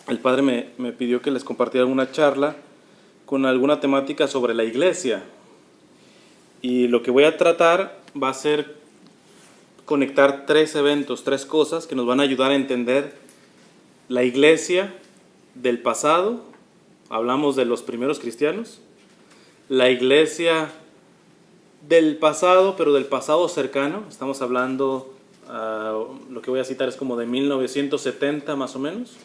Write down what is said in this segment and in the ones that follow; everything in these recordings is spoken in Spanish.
el padre me pidió que les compartiera una charla con alguna temática sobre la iglesia. Y lo que voy a tratar va a ser conectar tres eventos, tres cosas que nos van a ayudar a entender la iglesia del pasado. Hablamos de los primeros cristianos. La iglesia del pasado, pero del pasado cercano. Estamos hablando, lo que voy a citar es como de 1970 más o menos.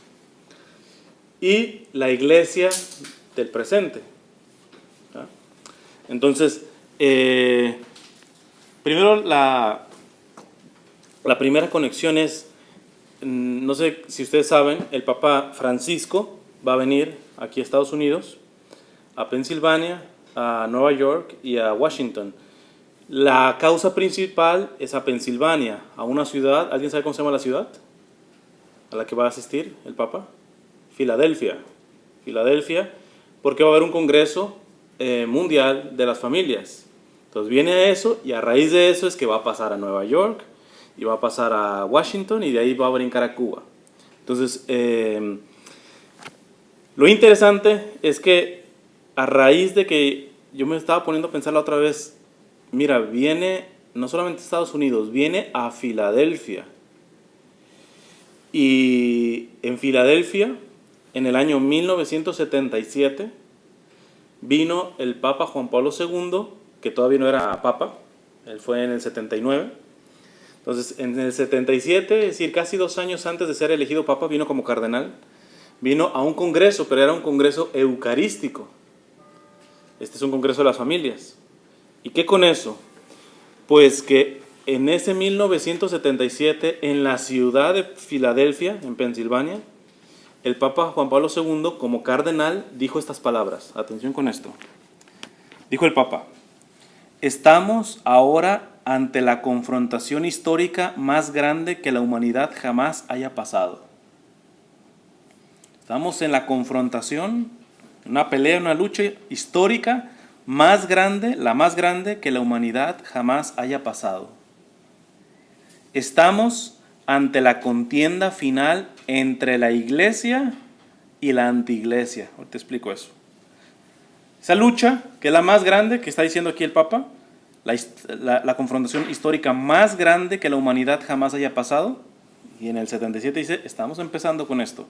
Y la iglesia del presente. ¿Ah? Entonces, primero la primera conexión es, no sé si ustedes saben, el Papa Francisco va a venir aquí a Estados Unidos, a Pensilvania, a Nueva York y a Washington. La causa principal es a Pensilvania, a una ciudad. ¿Alguien sabe cómo se llama la ciudad a la que va a asistir el Papa? Filadelfia. Filadelfia, porque va a haber un congreso mundial de las familias. Entonces viene a eso, y a raíz de eso es que va a pasar a Nueva York y va a pasar a Washington, y de ahí va a brincar a Cuba. Entonces, lo interesante es que a raíz de que yo me estaba poniendo a pensar la otra vez, mira, viene no solamente a Estados Unidos, viene a Filadelfia. Y en Filadelfia, en el año 1977, vino el Papa Juan Pablo II, que todavía no era Papa, él fue en el 79. Entonces, en el 77, es decir, casi 2 años antes de ser elegido Papa, vino como cardenal, vino a un congreso, pero era un congreso eucarístico. Este es un congreso de las familias. ¿Y qué con eso? Pues que en ese 1977, en la ciudad de Filadelfia, en Pensilvania, el Papa Juan Pablo II, como cardenal, dijo estas palabras. Atención con esto. Dijo el Papa: estamos ahora ante la confrontación histórica más grande que la humanidad jamás haya pasado. Estamos en la confrontación, una pelea, una lucha histórica más grande, la más grande que la humanidad jamás haya pasado. Estamos ante la contienda final entre la iglesia y la antiiglesia. Ahora te explico eso. Esa lucha, que es la más grande, que está diciendo aquí el Papa, la confrontación histórica más grande que la humanidad jamás haya pasado, y en el 77 dice, estamos empezando con esto.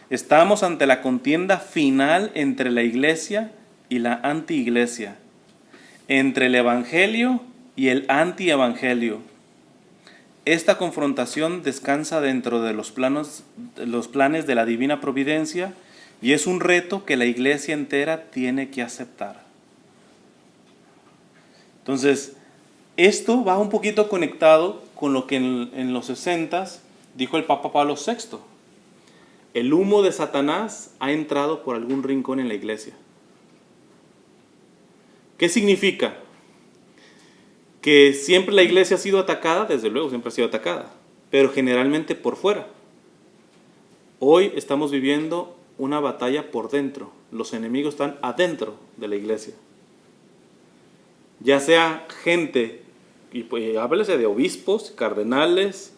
Estamos ante la contienda final entre la iglesia y la antiiglesia, entre el evangelio y el antievangelio. Esta confrontación descansa dentro de los planes de la divina providencia y es un reto que la iglesia entera tiene que aceptar. Entonces, esto va un poquito conectado con lo que en los 60s dijo el Papa Pablo VI. El humo de Satanás ha entrado por algún rincón en la iglesia. ¿Qué significa? Que siempre la iglesia ha sido atacada, desde luego siempre ha sido atacada, pero generalmente por fuera. Hoy estamos viviendo una batalla por dentro. Los enemigos están adentro de la iglesia. Ya sea gente, y pues háblese de obispos, cardenales,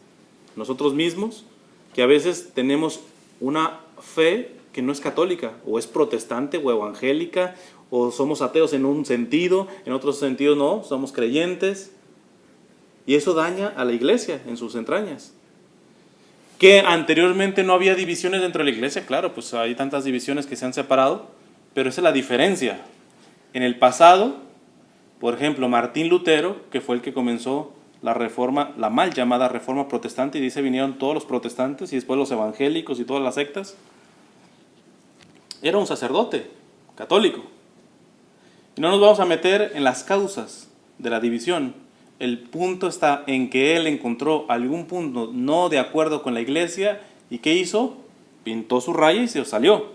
nosotros mismos, que a veces tenemos una fe que no es católica, o es protestante, o evangélica, o somos ateos en un sentido, en otros sentidos no, somos creyentes. Y eso daña a la iglesia en sus entrañas. Que anteriormente no había divisiones dentro de la iglesia, claro, pues hay tantas divisiones que se han separado, pero esa es la diferencia. En el pasado, por ejemplo, Martín Lutero, que fue el que comenzó la reforma, la mal llamada reforma protestante, y dice vinieron todos los protestantes y después los evangélicos y todas las sectas, era un sacerdote católico. Y no nos vamos a meter en las causas de la división. El punto está en que él encontró algún punto no de acuerdo con la iglesia, y ¿qué hizo? Pintó su raya y se salió.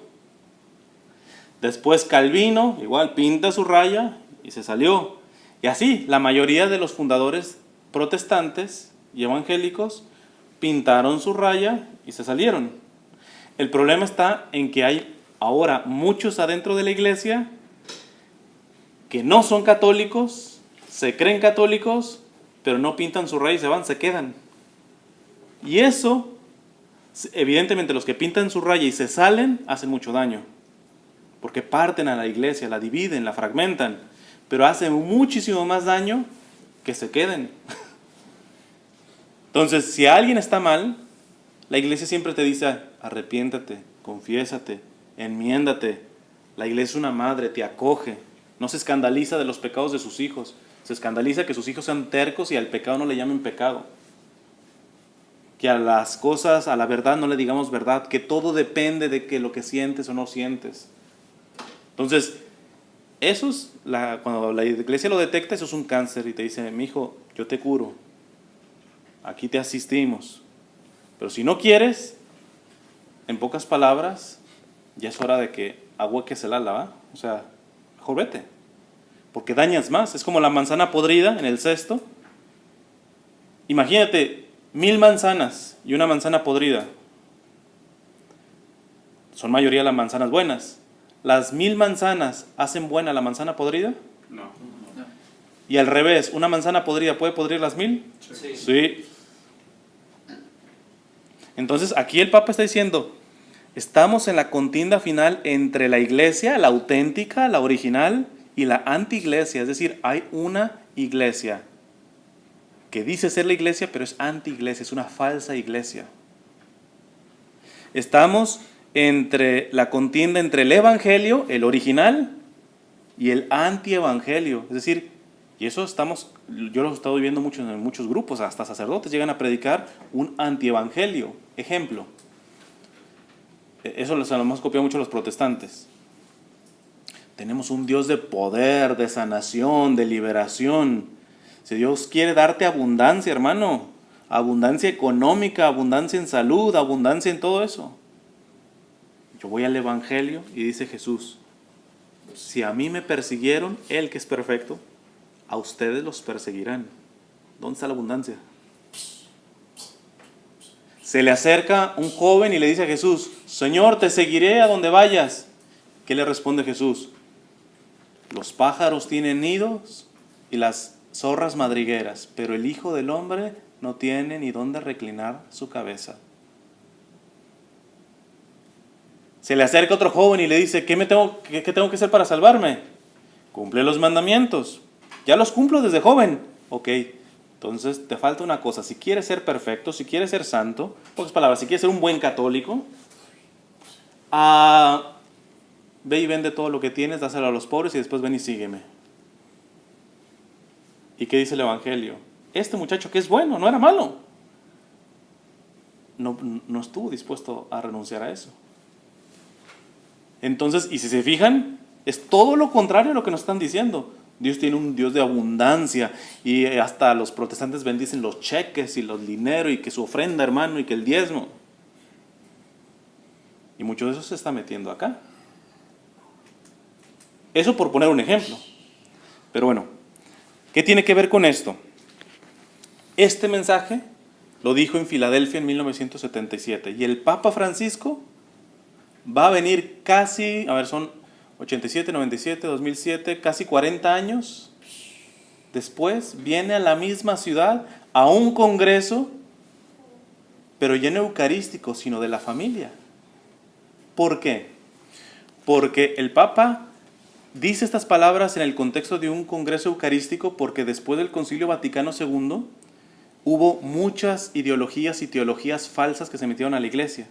Después Calvino, igual, pinta su raya y se salió. Y así, la mayoría de los fundadores protestantes y evangélicos pintaron su raya y se salieron. El problema está en que hay ahora muchos adentro de la iglesia que no son católicos, se creen católicos, pero no pintan su raya y se van, se quedan. Y eso Evidentemente los que pintan su raya y se salen hacen mucho daño, porque parten a la iglesia, la dividen, la fragmentan, pero hacen muchísimo más daño que se queden. Entonces, si alguien está mal, la iglesia siempre te dice, arrepiéntate, confiésate, enmiéndate. La iglesia es una madre, te acoge, no se escandaliza de los pecados de sus hijos, se escandaliza que sus hijos sean tercos y al pecado no le llamen pecado. Que a las cosas, a la verdad no le digamos verdad, que todo depende de que lo que sientes o no sientes. Entonces, eso es cuando la iglesia lo detecta, eso es un cáncer y te dice, mi hijo, yo te curo, aquí te asistimos. Pero si no quieres, en pocas palabras, ya es hora de que ahueques el ala, ¿va? O sea, mejor vete, porque dañas más. Es como la manzana podrida en el cesto. Imagínate, 1000 manzanas y una manzana podrida. Son mayoría las manzanas buenas. ¿Las 1000 manzanas hacen buena la manzana podrida? No. Y al revés, ¿una manzana podrida puede podrir las 1000? Sí. Sí. Entonces aquí el Papa está diciendo, estamos en la contienda final entre la iglesia, la auténtica, la original, y la anti-iglesia. Es decir, hay una iglesia que dice ser la iglesia, pero es anti-iglesia, es una falsa iglesia. Estamos entre la contienda entre el evangelio, el original, y el anti-evangelio. Es decir, y eso yo lo he estado viviendo mucho en muchos grupos, hasta sacerdotes llegan a predicar un anti-evangelio. Ejemplo, eso lo hemos copiado mucho los protestantes. Tenemos un Dios de poder, de sanación, de liberación. Si Dios quiere darte abundancia, hermano, abundancia económica, abundancia en salud, abundancia en todo eso. Yo voy al evangelio y dice Jesús, si a mí me persiguieron, Él que es perfecto, a ustedes los perseguirán. ¿Dónde está la abundancia? Se le acerca un joven y le dice a Jesús, Señor, te seguiré a donde vayas. ¿Qué le responde Jesús? Los pájaros tienen nidos y las zorras madrigueras, pero el Hijo del Hombre no tiene ni dónde reclinar su cabeza. Se le acerca otro joven y le dice, ¿qué tengo que hacer para salvarme? Cumple los mandamientos. Ya los cumplo desde joven. Ok, entonces te falta una cosa. Si quieres ser perfecto, si quieres ser santo, pocas palabras, si quieres ser un buen católico, ve y vende todo lo que tienes, dáselo a los pobres y después ven y sígueme. ¿Y qué dice el Evangelio? Este muchacho que es bueno, no era malo. No estuvo dispuesto a renunciar a eso. Entonces, y si se fijan, es todo lo contrario a lo que nos están diciendo. Dios tiene un Dios de abundancia y hasta los protestantes bendicen los cheques y los dineros y que su ofrenda, hermano, y que el diezmo. Y mucho de eso se está metiendo acá. Eso por poner un ejemplo. Pero bueno, ¿qué tiene que ver con esto? Este mensaje lo dijo en Filadelfia en 1977 y el Papa Francisco va a venir casi, son 87, 97, 2007, casi 40 años después, viene a la misma ciudad, a un congreso, pero ya no eucarístico, sino de la familia. ¿Por qué? Porque el Papa dice estas palabras en el contexto de un congreso eucarístico, porque después del Concilio Vaticano II hubo muchas ideologías y teologías falsas que se metieron a la iglesia.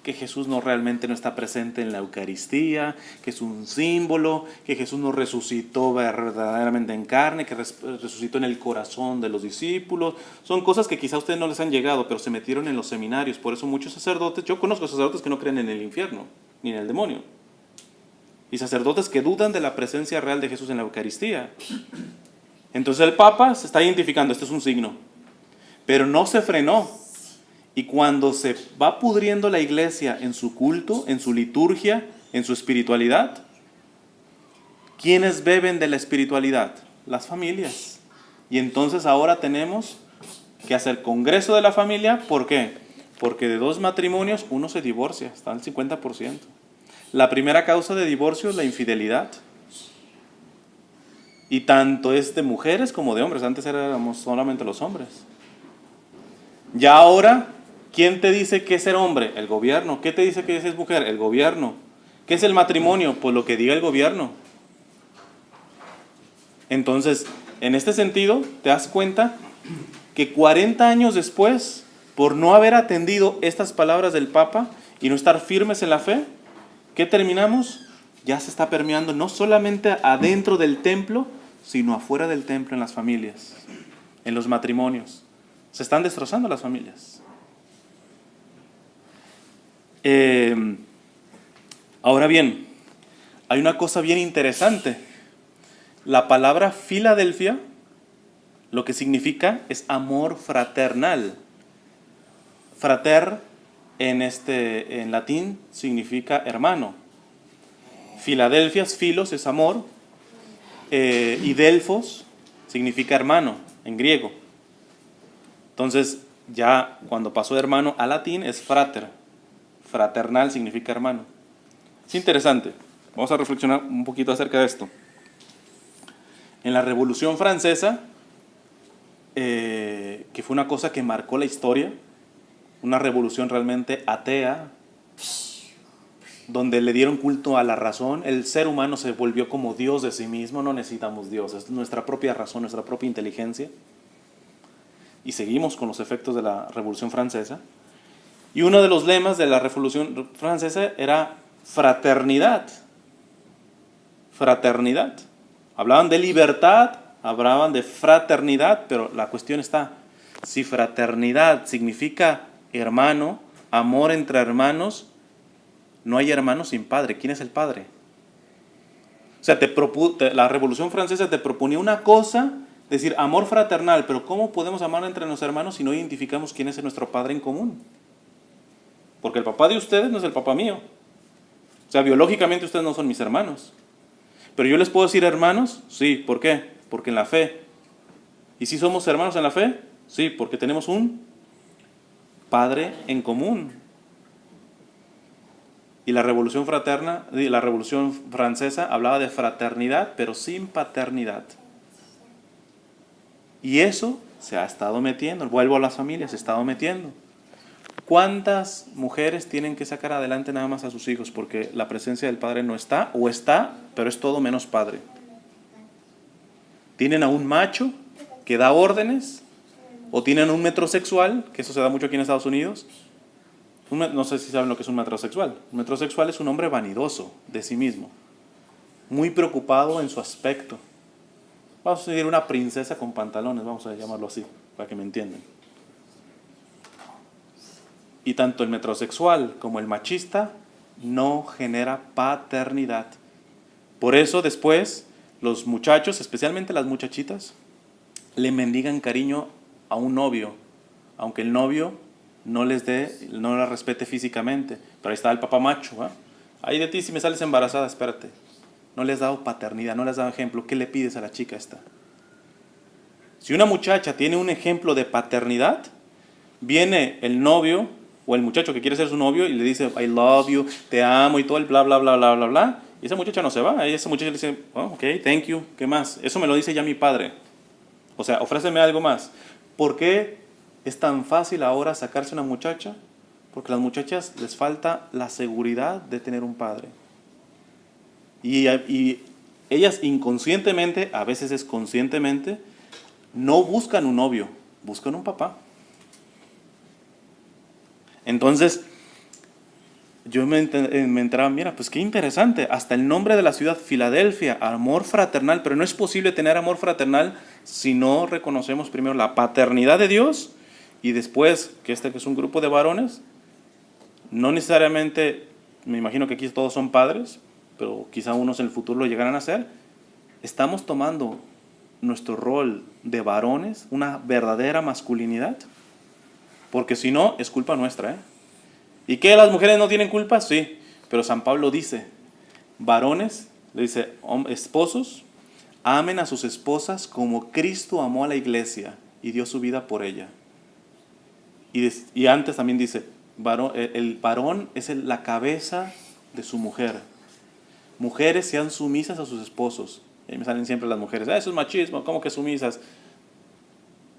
Que Jesús realmente no está presente en la Eucaristía, que es un símbolo, que Jesús no resucitó verdaderamente en carne, que resucitó en el corazón de los discípulos. Son cosas que quizá a ustedes no les han llegado, pero se metieron en los seminarios. Por eso muchos sacerdotes, yo conozco sacerdotes que no creen en el infierno, ni en el demonio. Y sacerdotes que dudan de la presencia real de Jesús en la Eucaristía. Entonces el Papa se está identificando, esto es un signo. Pero no se frenó. Y cuando se va pudriendo la iglesia en su culto, en su liturgia, en su espiritualidad, ¿quiénes beben de la espiritualidad? Las familias. Y entonces ahora tenemos que hacer congreso de la familia. ¿Por qué? Porque de 2 matrimonios, uno se divorcia, está al 50%. La primera causa de divorcio es la infidelidad. Y tanto es de mujeres como de hombres. Antes éramos solamente los hombres. Ya ahora, ¿Quién te dice qué es ser hombre? El gobierno. ¿Qué te dice que es mujer? El gobierno. ¿Qué es el matrimonio? Pues lo que diga el gobierno. Entonces, en este sentido, te das cuenta que 40 años después, por no haber atendido estas palabras del Papa y no estar firmes en la fe, ¿qué terminamos? Ya se está permeando no solamente adentro del templo, sino afuera del templo en las familias, en los matrimonios. Se están destrozando las familias. Ahora bien, hay una cosa bien interesante. La palabra Filadelfia, lo que significa es amor fraternal. Frater en latín significa hermano. Filadelfia, filos es amor, y delfos significa hermano en griego. Entonces, ya cuando pasó de hermano a latín es frater. Fraternal significa hermano. Es interesante. Vamos a reflexionar un poquito acerca de esto. En la Revolución Francesa, que fue una cosa que marcó la historia, una revolución realmente atea, donde le dieron culto a la razón, el ser humano se volvió como Dios de sí mismo, no necesitamos Dios, es nuestra propia razón, nuestra propia inteligencia. Y seguimos con los efectos de la Revolución Francesa. Y uno de los lemas de la Revolución Francesa era fraternidad. Fraternidad. Hablaban de libertad, hablaban de fraternidad, pero la cuestión está, si fraternidad significa hermano, amor entre hermanos, no hay hermano sin padre. ¿Quién es el padre? O sea, la Revolución Francesa te proponía una cosa, decir amor fraternal, pero ¿cómo podemos amar entre los hermanos si no identificamos quién es nuestro padre en común? Porque el papá de ustedes no es el papá mío. O sea, biológicamente ustedes no son mis hermanos. Pero yo les puedo decir hermanos, sí, ¿por qué? Porque en la fe. ¿Y si somos hermanos en la fe? Sí, porque tenemos un padre en común. Y la Revolución Francesa hablaba de fraternidad, pero sin paternidad. Y eso se ha estado metiendo, vuelvo a las familias, se ha estado metiendo. ¿Cuántas mujeres tienen que sacar adelante nada más a sus hijos porque la presencia del padre no está, o está, pero es todo menos padre? Tienen a un macho que da órdenes, o tienen a un metrosexual, que eso se da mucho aquí en Estados Unidos. No sé si saben lo que es un metrosexual. Un metrosexual es un hombre vanidoso de sí mismo, muy preocupado en su aspecto. Vamos a decir una princesa con pantalones, vamos a llamarlo así, para que me entiendan. Y tanto el metrosexual como el machista no genera paternidad. Por eso después los muchachos, especialmente las muchachitas, le mendigan cariño a un novio, aunque el novio no la respete físicamente. Pero ahí está el papá macho, ¿eh? Ay de ti si me sales embarazada, espérate. No le has dado paternidad, no le has dado ejemplo. ¿Qué le pides a la chica esta? Si una muchacha tiene un ejemplo de paternidad, viene el novio o el muchacho que quiere ser su novio y le dice I love you, te amo y todo el bla bla bla bla bla bla, y esa muchacha no se va. Y esa muchacha le dice ok, thank you, ¿qué más? Eso me lo dice ya mi padre. O sea, ofréceme algo más. ¿Por qué es tan fácil ahora sacarse una muchacha? Porque a las muchachas les falta la seguridad de tener un padre. Y ellas inconscientemente, a veces es conscientemente, no buscan un novio, buscan un papá. Entonces, yo me entraba, mira, pues qué interesante, hasta el nombre de la ciudad, Filadelfia, amor fraternal, pero no es posible tener amor fraternal si no reconocemos primero la paternidad de Dios y después que que es un grupo de varones, no necesariamente, me imagino que aquí todos son padres, pero quizá unos en el futuro lo llegarán a ser. Estamos tomando nuestro rol de varones, una verdadera masculinidad, porque si no, es culpa nuestra, ¿eh? ¿Y qué? ¿Las mujeres no tienen culpa? Sí, pero San Pablo dice, varones, le dice, esposos, amen a sus esposas como Cristo amó a la iglesia y dio su vida por ella. Y antes también dice, el varón es la cabeza de su mujer. Mujeres sean sumisas a sus esposos. Y ahí me salen siempre las mujeres, eso es machismo, ¿cómo que sumisas?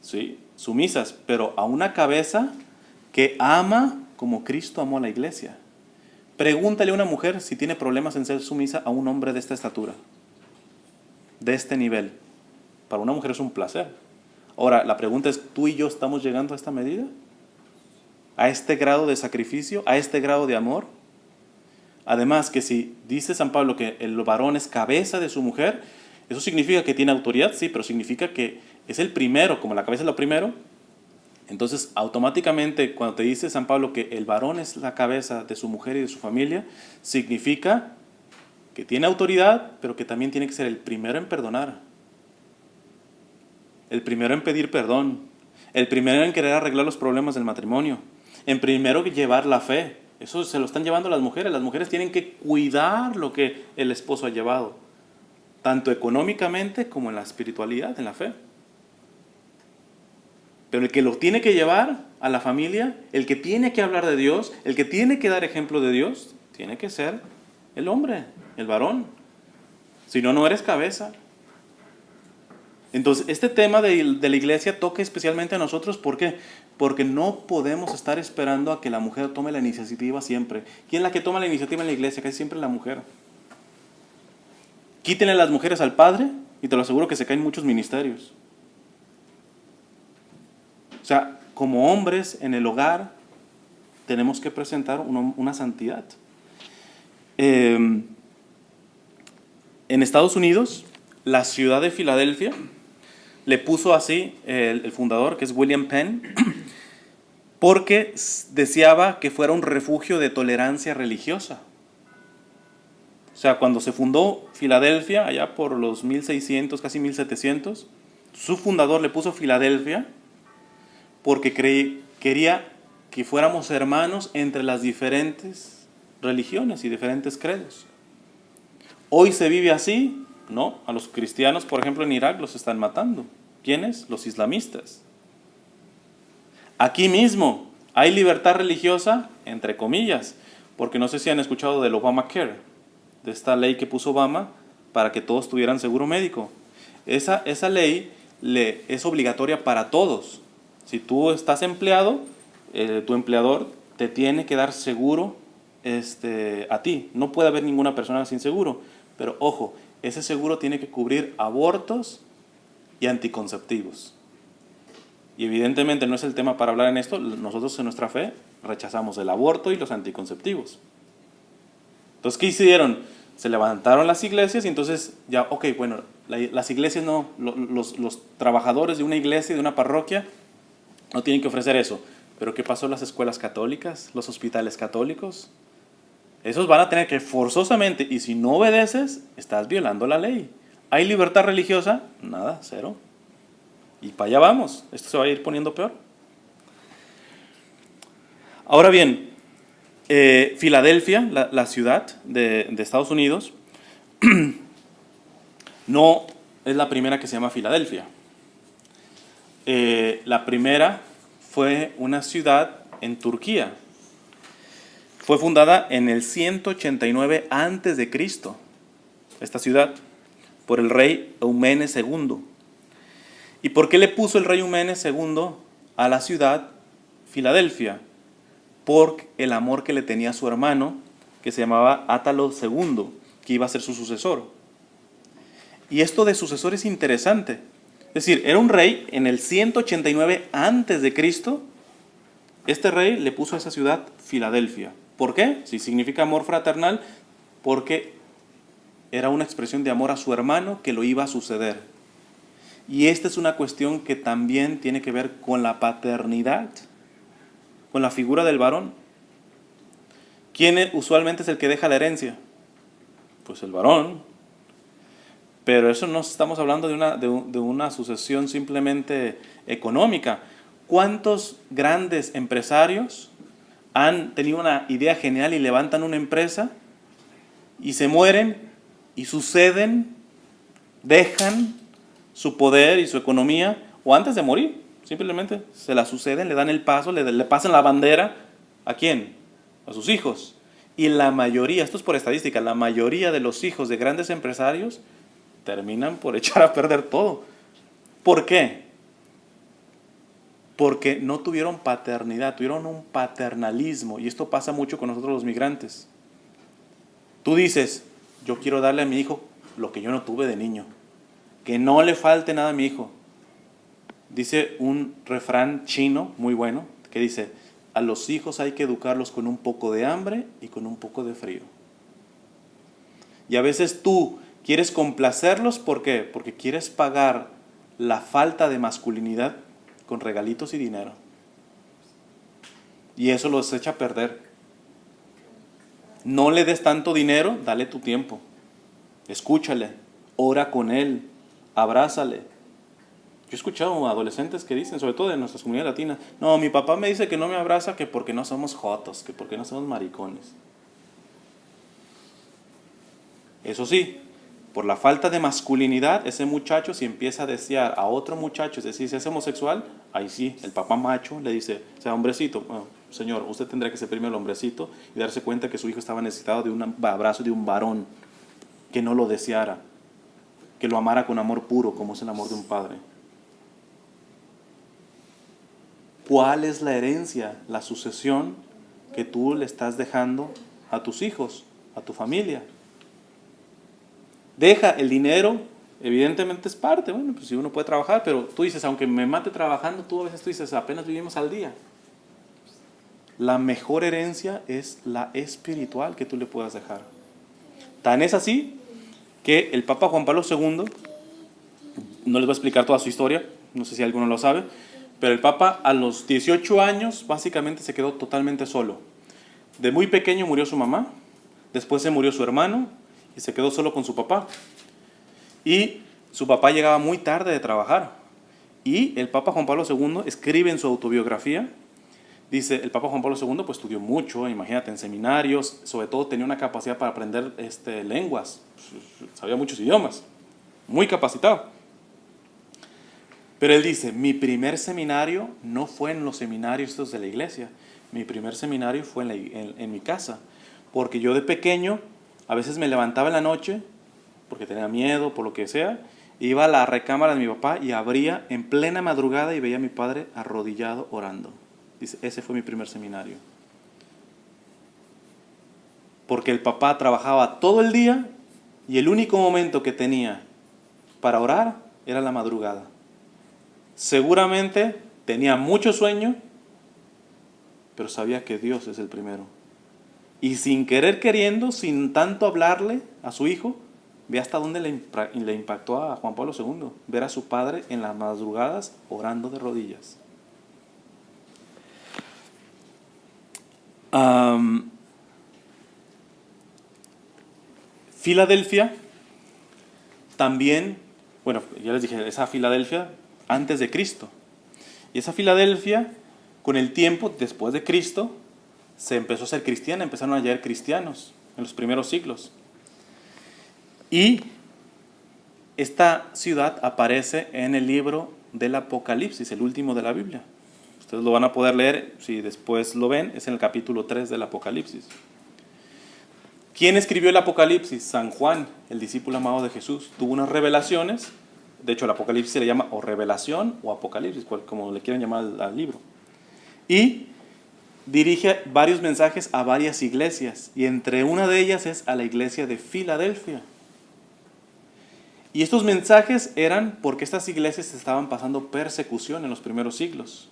Sí, sumisas, pero a una cabeza que ama como Cristo amó a la iglesia. Pregúntale a una mujer si tiene problemas en ser sumisa a un hombre de esta estatura, de este nivel. Para una mujer es un placer. Ahora, la pregunta es, ¿tú y yo estamos llegando a esta medida? ¿A este grado de sacrificio? ¿A este grado de amor? Además, que si dice San Pablo que el varón es cabeza de su mujer, eso significa que tiene autoridad, sí, pero significa que es el primero, como la cabeza es lo primero. Entonces, automáticamente, cuando te dice San Pablo que el varón es la cabeza de su mujer y de su familia, significa que tiene autoridad, pero que también tiene que ser el primero en perdonar, el primero en pedir perdón, el primero en querer arreglar los problemas del matrimonio, en primero que llevar la fe. Eso se lo están llevando las mujeres. Las mujeres tienen que cuidar lo que el esposo ha llevado, tanto económicamente como en la espiritualidad, en la fe. Pero el que lo tiene que llevar a la familia, el que tiene que hablar de Dios, el que tiene que dar ejemplo de Dios, tiene que ser el hombre, el varón. Si no, no eres cabeza. Entonces, este tema de la iglesia toca especialmente a nosotros. ¿Por qué? Porque no podemos estar esperando a que la mujer tome la iniciativa siempre. ¿Quién es la que toma la iniciativa en la iglesia? Casi siempre la mujer. Quítenle las mujeres al padre y te lo aseguro que se caen muchos ministerios. O sea, como hombres en el hogar tenemos que presentar una santidad. En Estados Unidos, la ciudad de Filadelfia le puso así el fundador, que es William Penn, porque deseaba que fuera un refugio de tolerancia religiosa. O sea, cuando se fundó Filadelfia, allá por los 1600, casi 1700, su fundador le puso Filadelfia porque quería que fuéramos hermanos entre las diferentes religiones y diferentes credos. Hoy se vive así, ¿no? A los cristianos, por ejemplo, en Irak los están matando. ¿Quiénes? Los islamistas. Aquí mismo hay libertad religiosa, entre comillas, porque no sé si han escuchado del Obamacare, de esta ley que puso Obama para que todos tuvieran seguro médico. Esa ley es obligatoria para todos. Si tú estás empleado, tu empleador te tiene que dar seguro a ti. No puede haber ninguna persona sin seguro. Pero ojo, ese seguro tiene que cubrir abortos y anticonceptivos. Y evidentemente no es el tema para hablar en esto. Nosotros en nuestra fe rechazamos el aborto y los anticonceptivos. Entonces, ¿qué hicieron? Se levantaron las iglesias y entonces ya, ok, bueno, las iglesias no, los trabajadores de una iglesia, de una parroquia, no tienen que ofrecer eso. Pero ¿qué pasó en las escuelas católicas, los hospitales católicos? Esos van a tener que forzosamente, y si no obedeces, estás violando la ley. ¿Hay libertad religiosa? Nada, cero. Y para allá vamos, esto se va a ir poniendo peor. Ahora bien, Filadelfia, la ciudad de Estados Unidos, no es la primera que se llama Filadelfia. La primera fue una ciudad en Turquía. Fue fundada en el 189 a.C., esta ciudad, por el rey Eumenes II. ¿Y por qué le puso el rey Eumenes II a la ciudad Filadelfia? Por el amor que le tenía a su hermano, que se llamaba Átalo II, que iba a ser su sucesor. Y esto de sucesor es interesante. Es decir, era un rey en el 189 a.C., este rey le puso a esa ciudad Filadelfia. ¿Por qué? Si significa amor fraternal, porque era una expresión de amor a su hermano que lo iba a suceder. Y esta es una cuestión que también tiene que ver con la paternidad, con la figura del varón. ¿Quién usualmente es el que deja la herencia? Pues el varón. Pero eso no estamos hablando de una sucesión simplemente económica. ¿Cuántos grandes empresarios han tenido una idea genial y levantan una empresa y se mueren y suceden, dejan su poder y su economía, o antes de morir, simplemente se la suceden, le dan el paso, le pasan la bandera? ¿A quién? A sus hijos. Y la mayoría, esto es por estadística, la mayoría de los hijos de grandes empresarios terminan por echar a perder todo. ¿Por qué? porque no tuvieron paternidad, tuvieron un paternalismo. Y esto pasa mucho con nosotros los migrantes. Tú dices, yo quiero darle a mi hijo lo que yo no tuve de niño. Que no le falte nada a mi hijo. Dice un refrán chino muy bueno, que dice, a los hijos hay que educarlos con un poco de hambre y con un poco de frío. Y a veces tú quieres complacerlos, ¿por qué? Porque quieres pagar la falta de masculinidad con regalitos y dinero. Y eso los echa a perder. No le des tanto dinero, dale tu tiempo. Escúchale, ora con él, abrázale. Yo he escuchado adolescentes que dicen, sobre todo en nuestras comunidades latinas, no, mi papá me dice que no me abraza, que porque no somos jotos, que porque no somos maricones. Eso sí, por la falta de masculinidad, ese muchacho si empieza a desear a otro muchacho, es decir, si es homosexual, ahí sí, el papá macho le dice, o sea, hombrecito, bueno, señor, usted tendrá que ser primero el hombrecito y darse cuenta que su hijo estaba necesitado de un abrazo de un varón que no lo deseara, que lo amara con amor puro, como es el amor de un padre. ¿Cuál es la herencia, la sucesión que tú le estás dejando a tus hijos, a tu familia? Deja el dinero, evidentemente es parte, bueno, pues si uno puede trabajar, pero tú dices, aunque me mate trabajando, tú a veces tú dices, apenas vivimos al día. La mejor herencia es la espiritual que tú le puedas dejar. Tan es así que el Papa Juan Pablo II, no les voy a explicar toda su historia, no sé si alguno lo sabe, pero el Papa a los 18 años básicamente se quedó totalmente solo. De muy pequeño murió su mamá, después se murió su hermano y se quedó solo con su papá. Y su papá llegaba muy tarde de trabajar. Y el Papa Juan Pablo II escribe en su autobiografía, dice, el Papa Juan Pablo II pues estudió mucho, imagínate, en seminarios, sobre todo tenía una capacidad para aprender lenguas, sabía muchos idiomas, muy capacitado. Pero él dice, mi primer seminario no fue en los seminarios estos de la iglesia, mi primer seminario fue en mi casa, porque yo de pequeño a veces me levantaba en la noche, porque tenía miedo, por lo que sea, iba a la recámara de mi papá y abría en plena madrugada y veía a mi padre arrodillado orando. Dice, ese fue mi primer seminario. Porque el papá trabajaba todo el día y el único momento que tenía para orar era la madrugada. Seguramente tenía mucho sueño, pero sabía que Dios es el primero. Y sin querer queriendo, sin tanto hablarle a su hijo, ve hasta dónde le impactó a Juan Pablo II, ver a su padre en las madrugadas orando de rodillas. Filadelfia también, bueno, ya les dije, esa Filadelfia antes de Cristo. Y esa Filadelfia, con el tiempo, después de Cristo, se empezó a ser cristiana, empezaron a llegar cristianos en los primeros siglos. Y esta ciudad aparece en el libro del Apocalipsis, el último de la Biblia. Ustedes lo van a poder leer, si después lo ven, es en el capítulo 3 del Apocalipsis. ¿Quién escribió el Apocalipsis? San Juan, el discípulo amado de Jesús. Tuvo unas revelaciones, de hecho el Apocalipsis se le llama o revelación o Apocalipsis, como le quieran llamar al libro. Y dirige varios mensajes a varias iglesias, y entre una de ellas es a la iglesia de Filadelfia. Y estos mensajes eran porque estas iglesias estaban pasando persecución en los primeros siglos.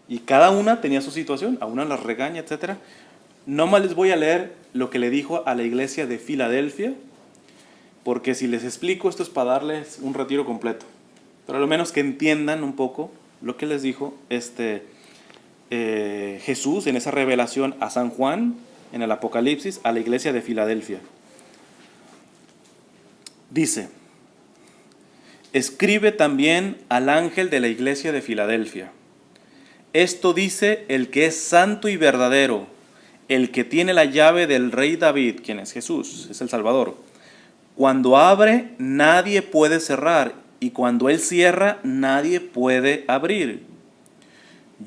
Y cada una tenía su situación, a una las regaña, etc. No más les voy a leer lo que le dijo a la iglesia de Filadelfia, porque si les explico esto es para darles un retiro completo. Pero a lo menos que entiendan un poco lo que les dijo Jesús en esa revelación a San Juan, en el Apocalipsis, a la iglesia de Filadelfia. Dice, escribe también al ángel de la iglesia de Filadelfia. Esto dice el que es santo y verdadero, el que tiene la llave del rey David, quien es Jesús, es el Salvador. Cuando abre, nadie puede cerrar, y cuando él cierra, nadie puede abrir.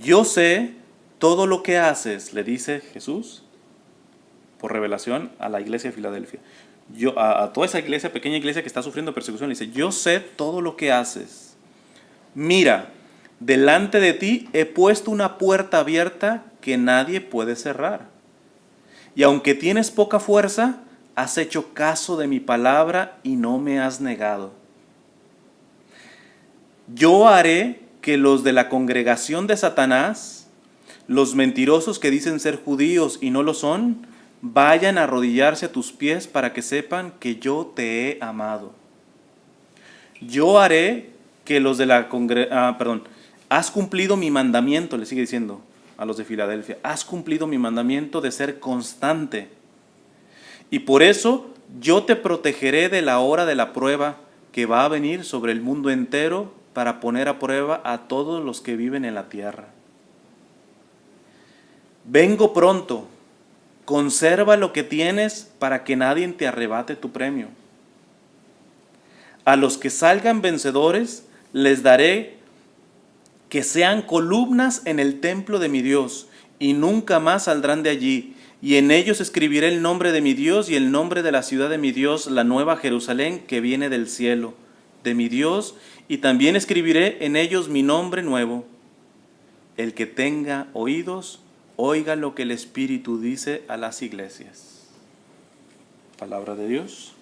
Yo sé todo lo que haces, le dice Jesús, por revelación a la iglesia de Filadelfia. A toda esa iglesia, pequeña iglesia que está sufriendo persecución, le dice, yo sé todo lo que haces. Mira, delante de ti he puesto una puerta abierta que nadie puede cerrar. Y aunque tienes poca fuerza, has hecho caso de mi palabra y no me has negado. Yo haré que los de la congregación de Satanás, los mentirosos que dicen ser judíos y no lo son, vayan a arrodillarse a tus pies para que sepan que yo te he amado. Yo haré que los de la congregación, has cumplido mi mandamiento, le sigue diciendo a los de Filadelfia, has cumplido mi mandamiento de ser constante. Y por eso yo te protegeré de la hora de la prueba que va a venir sobre el mundo entero para poner a prueba a todos los que viven en la tierra. Vengo pronto, conserva lo que tienes para que nadie te arrebate tu premio. A los que salgan vencedores les daré que sean columnas en el templo de mi Dios, y nunca más saldrán de allí. Y en ellos escribiré el nombre de mi Dios y el nombre de la ciudad de mi Dios, la nueva Jerusalén que viene del cielo, de mi Dios, y también escribiré en ellos mi nombre nuevo. El que tenga oídos, oiga lo que el Espíritu dice a las iglesias. Palabra de Dios.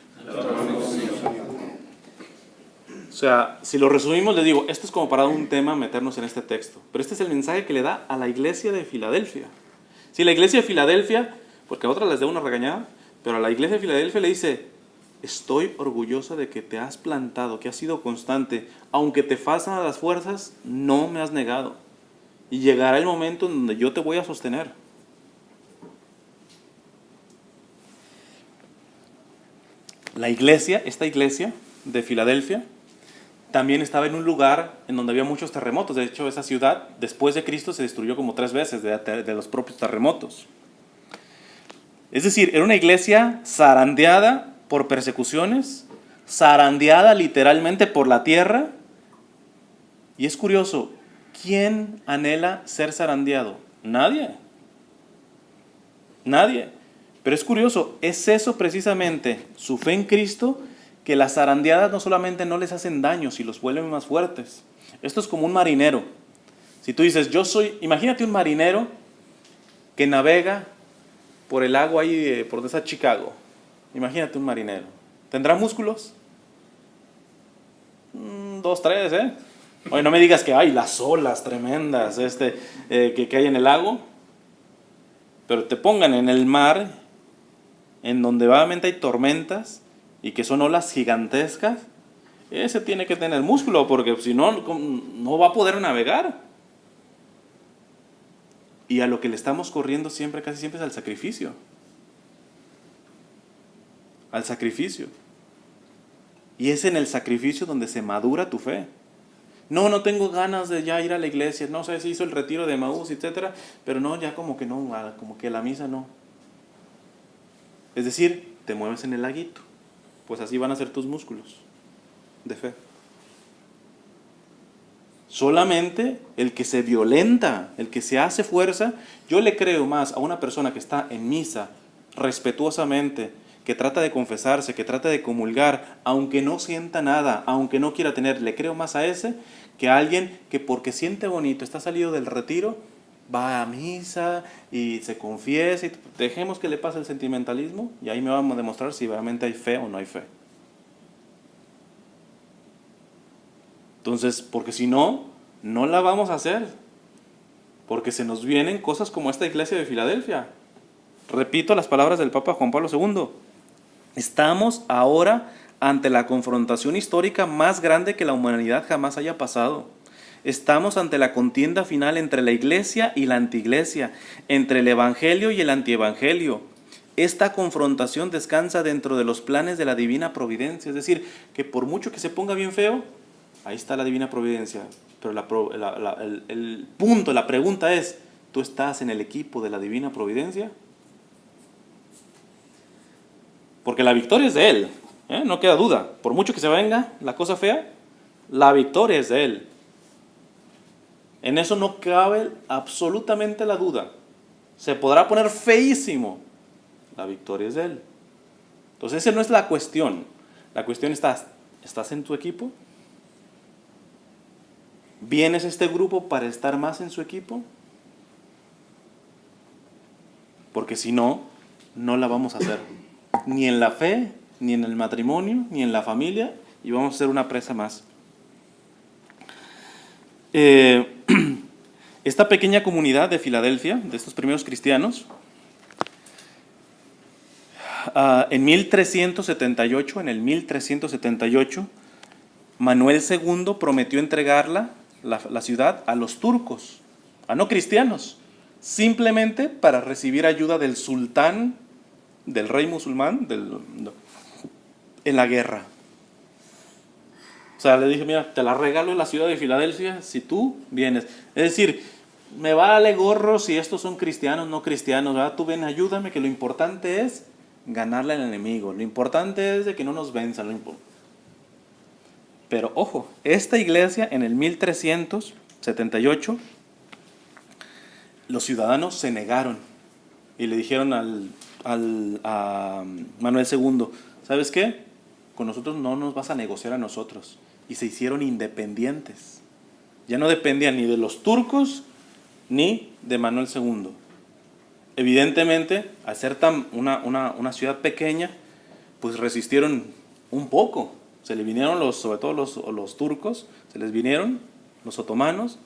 O sea, si lo resumimos, le digo, esto es como para un tema meternos en este texto. Pero este es el mensaje que le da a la iglesia de Filadelfia. Si la iglesia de Filadelfia, porque a otras les da una regañada, pero a la iglesia de Filadelfia le dice, estoy orgullosa de que te has plantado, que has sido constante. Aunque te faltan las fuerzas, no me has negado. Y llegará el momento en donde yo te voy a sostener. La iglesia, esta iglesia de Filadelfia, también estaba en un lugar en donde había muchos terremotos. De hecho, esa ciudad, después de Cristo, se destruyó como 3 veces de los propios terremotos. Es decir, era una iglesia zarandeada por persecuciones, zarandeada literalmente por la tierra. Y es curioso, ¿quién anhela ser zarandeado? Nadie. Nadie. Pero es curioso, es eso precisamente, su fe en Cristo, que las zarandeadas no solamente no les hacen daño, sino los vuelven más fuertes. Esto es como un marinero. Si tú dices, imagínate un marinero que navega por el agua ahí, por esa Chicago. Imagínate un marinero. ¿Tendrá músculos? 2, 3, ¿eh? Oye, no me digas que hay las olas tremendas que hay en el lago. Pero te pongan en el mar, en donde obviamente hay tormentas, y que son olas gigantescas, ese tiene que tener músculo, porque si no, no va a poder navegar. Y a lo que le estamos corriendo siempre, casi siempre, es al sacrificio. Al sacrificio. Y es en el sacrificio donde se madura tu fe. No tengo ganas de ya ir a la iglesia, no sé si hizo el retiro de Emaús, etcétera, pero no, ya como que no, como que la misa no. Es decir, te mueves en el laguito. Pues así van a ser tus músculos de fe. Solamente el que se violenta, el que se hace fuerza, yo le creo más a una persona que está en misa respetuosamente, que trata de confesarse, que trata de comulgar, aunque no sienta nada, aunque no quiera tener, le creo más a ese que a alguien que porque siente bonito, está salido del retiro, va a misa y se confiesa. Dejemos que le pase el sentimentalismo y ahí me vamos a demostrar si realmente hay fe o no hay fe. Entonces, porque si no, no la vamos a hacer. Porque se nos vienen cosas como esta iglesia de Filadelfia. Repito las palabras del Papa Juan Pablo II. Estamos ahora ante la confrontación histórica más grande que la humanidad jamás haya pasado. Estamos ante la contienda final entre la iglesia y la antiiglesia, entre el evangelio y el antievangelio. Esta confrontación descansa dentro de los planes de la divina providencia. Es decir, que por mucho que se ponga bien feo, ahí está la divina providencia. Pero el punto, la pregunta es, ¿tú estás en el equipo de la divina providencia? Porque la victoria es de Él, no queda duda. Por mucho que se venga la cosa fea, la victoria es de Él. En eso no cabe absolutamente la duda. Se podrá poner feísimo, la victoria es de Él. Entonces esa no es la cuestión. La cuestión ¿estás en tu equipo? ¿Vienes a este grupo para estar más en su equipo? Porque si no, no la vamos a hacer. Ni en la fe, ni en el matrimonio, ni en la familia, y vamos a ser una presa más. Esta pequeña comunidad de Filadelfia, de estos primeros cristianos, en 1378, en el 1378, Manuel II prometió entregarla, la ciudad, a los turcos, a no cristianos, simplemente para recibir ayuda del sultán, del rey musulmán, en la guerra. O sea, le dije, mira, te la regalo en la ciudad de Filadelfia si tú vienes. Es decir, me vale gorro si estos son cristianos, no cristianos, ¿verdad? Tú ven, ayúdame, que lo importante es ganarle al enemigo. Lo importante es de que no nos venzan. Pero ojo, esta iglesia en el 1378, los ciudadanos se negaron y le dijeron a Manuel II, ¿sabes qué? Con nosotros no nos vas a negociar a nosotros. Y se hicieron independientes. Ya no dependían ni de los turcos ni de Manuel II. Evidentemente, al ser una ciudad pequeña, pues resistieron un poco. Se les vinieron sobre todo los turcos, se les vinieron los otomanos,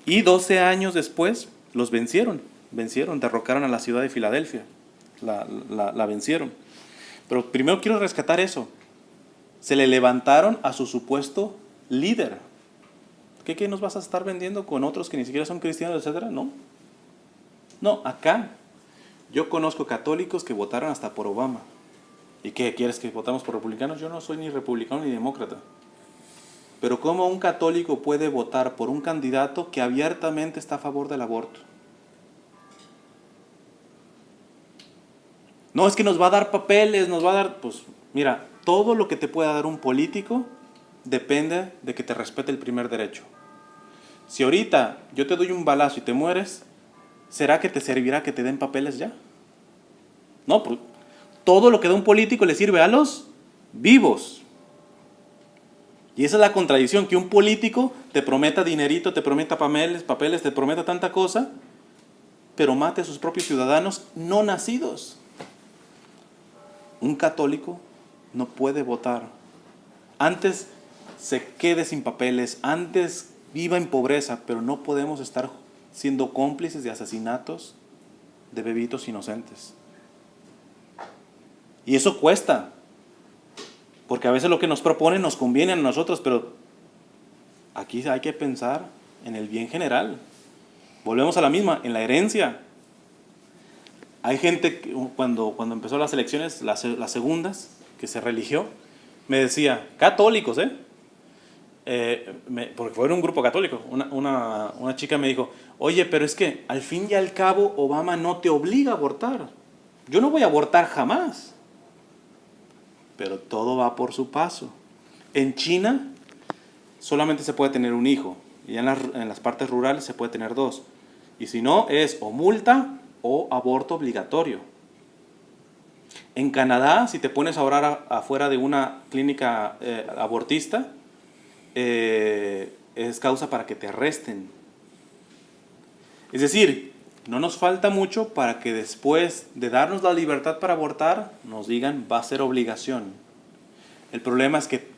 y 12 años después los vencieron, derrocaron a la ciudad de Filadelfia, la vencieron. Pero primero quiero rescatar eso. Se le levantaron a su supuesto líder. ¿Qué nos vas a estar vendiendo con otros que ni siquiera son cristianos, etcétera? No, acá yo conozco católicos que votaron hasta por Obama. ¿Y qué quieres, que votamos por republicanos? Yo no soy ni republicano ni demócrata. Pero ¿cómo un católico puede votar por un candidato que abiertamente está a favor del aborto? No, es que nos va a dar papeles, nos va a dar... Pues mira, todo lo que te pueda dar un político depende de que te respete el primer derecho. Si ahorita yo te doy un balazo y te mueres, ¿será que te servirá que te den papeles ya? No, pues todo lo que da un político le sirve a los vivos. Y esa es la contradicción, que un político te prometa dinerito, te prometa papeles, te prometa tanta cosa, pero mate a sus propios ciudadanos no nacidos. Un católico no puede votar. Antes se quede sin papeles, antes viva en pobreza, pero no podemos estar siendo cómplices de asesinatos de bebitos inocentes. Y eso cuesta, porque a veces lo que nos proponen nos conviene a nosotros, pero aquí hay que pensar en el bien general. Volvemos a la misma, en la herencia. Hay gente que cuando empezó las elecciones, las segundas, que se religió, me decía, católicos, porque fue un grupo católico, una chica me dijo, oye, pero es que al fin y al cabo Obama no te obliga a abortar. Yo no voy a abortar jamás. Pero todo va por su paso. En China solamente se puede tener un hijo, y en las partes rurales se puede tener 2. Y si no, es o multa o aborto obligatorio. En Canadá, si te pones a orar afuera de una clínica abortista, es causa para que te arresten. Es decir, no nos falta mucho para que después de darnos la libertad para abortar, nos digan, va a ser obligación. El problema es que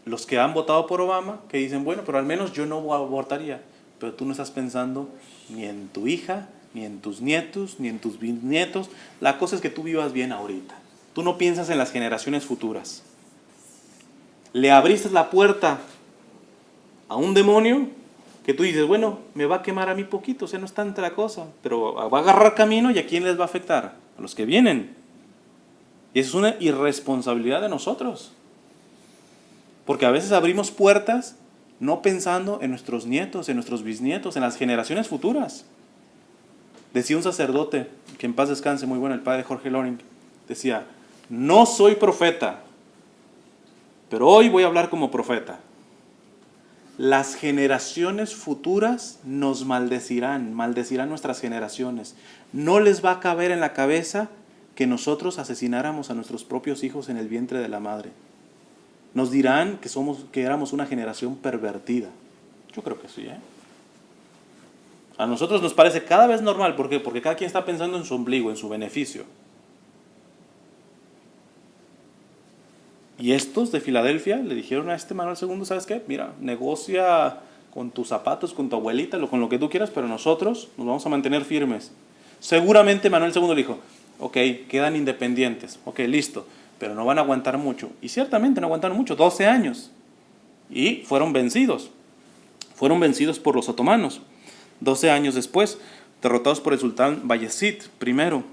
los que han votado por Obama, que dicen, bueno, pero al menos yo no abortaría, pero tú no estás pensando ni en tu hija, ni en tus nietos, ni en tus bisnietos. La cosa es que tú vivas bien ahorita. Tú no piensas en las generaciones futuras. Le abriste la puerta a un demonio que tú dices, bueno, me va a quemar a mí poquito, o sea, no es tanta la cosa, pero va a agarrar camino, ¿y a quién les va a afectar? A los que vienen. Y eso es una irresponsabilidad de nosotros. Porque a veces abrimos puertas no pensando en nuestros nietos, en nuestros bisnietos, en las generaciones futuras. Decía un sacerdote, que en paz descanse, muy bueno, el padre Jorge Loring, decía, no soy profeta, pero hoy voy a hablar como profeta. Las generaciones futuras nos maldecirán nuestras generaciones. No les va a caber en la cabeza que nosotros asesináramos a nuestros propios hijos en el vientre de la madre. Nos dirán que éramos una generación pervertida. Yo creo que sí, ¿eh? A nosotros nos parece cada vez normal. ¿Por qué? Porque cada quien está pensando en su ombligo, en su beneficio. Y estos de Filadelfia le dijeron a este Manuel II, ¿sabes qué? Mira, negocia con tus zapatos, con tu abuelita, con lo que tú quieras, pero nosotros nos vamos a mantener firmes. Seguramente Manuel II le dijo, ok, quedan independientes, ok, listo, pero no van a aguantar mucho. Y ciertamente no aguantaron mucho, 12 años. Y fueron vencidos por los otomanos. 12 años después, derrotados por el sultán Bayezid I.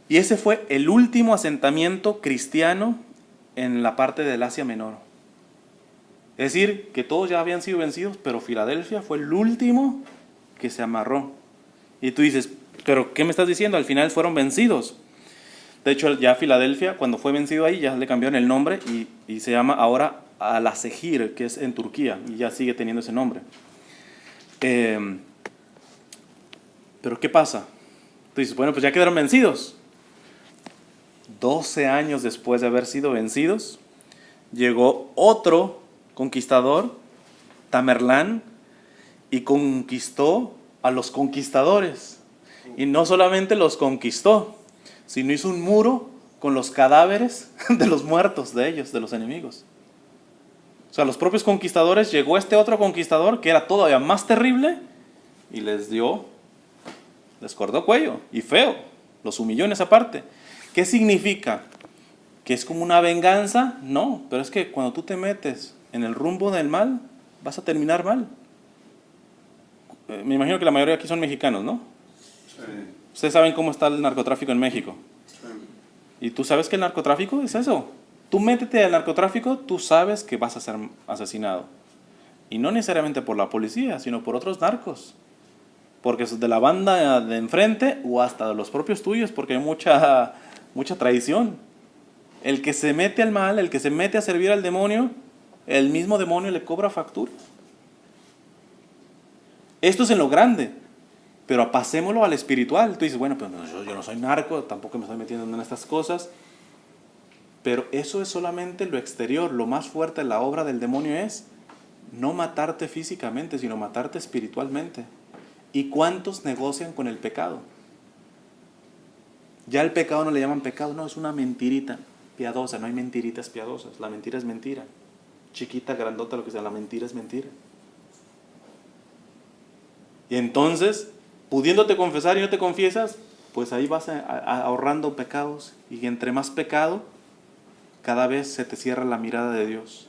Y ese fue el último asentamiento cristiano en la parte del Asia Menor. Es decir, que todos ya habían sido vencidos, pero Filadelfia fue el último que se amarró. Y tú dices, ¿pero qué me estás diciendo? Al final fueron vencidos. De hecho, ya Filadelfia, cuando fue vencido ahí, ya le cambiaron el nombre y se llama ahora Alaşehir, que es en Turquía, y ya sigue teniendo ese nombre. Pero ¿qué pasa? Tú dices, bueno, pues ya quedaron vencidos. 12 años después de haber sido vencidos, llegó otro conquistador, Tamerlán, y conquistó a los conquistadores. Y no solamente los conquistó, sino hizo un muro con los cadáveres de los muertos de ellos, de los enemigos. O sea, los propios conquistadores, llegó este otro conquistador que era todavía más terrible y les cortó cuello y feo, los humilló en esa parte. ¿Qué significa? ¿Que es como una venganza? No, pero es que cuando tú te metes en el rumbo del mal, vas a terminar mal. Me imagino que la mayoría aquí son mexicanos, ¿no? Sí. Ustedes saben cómo está el narcotráfico en México. Sí. ¿Y tú sabes que el narcotráfico es eso? Tú métete al narcotráfico, tú sabes que vas a ser asesinado. Y no necesariamente por la policía, sino por otros narcos. Porque es de la banda de enfrente o hasta de los propios tuyos, porque hay mucha traición. El que se mete al mal, el que se mete a servir al demonio, el mismo demonio le cobra factura. Esto es en lo grande, pero pasémoslo al espiritual. Tú dices, bueno, pues yo no soy narco, tampoco me estoy metiendo en estas cosas. Pero eso es solamente lo exterior. Lo más fuerte de la obra del demonio es no matarte físicamente, sino matarte espiritualmente. ¿Y cuántos negocian con el pecado? Ya el pecado no le llaman pecado, no, es una mentirita piadosa. No hay mentiritas piadosas, la mentira es mentira. Chiquita, grandota, lo que sea, la mentira es mentira. Y entonces, pudiéndote confesar y no te confiesas, pues ahí vas ahorrando pecados. Y entre más pecado, cada vez se te cierra la mirada de Dios.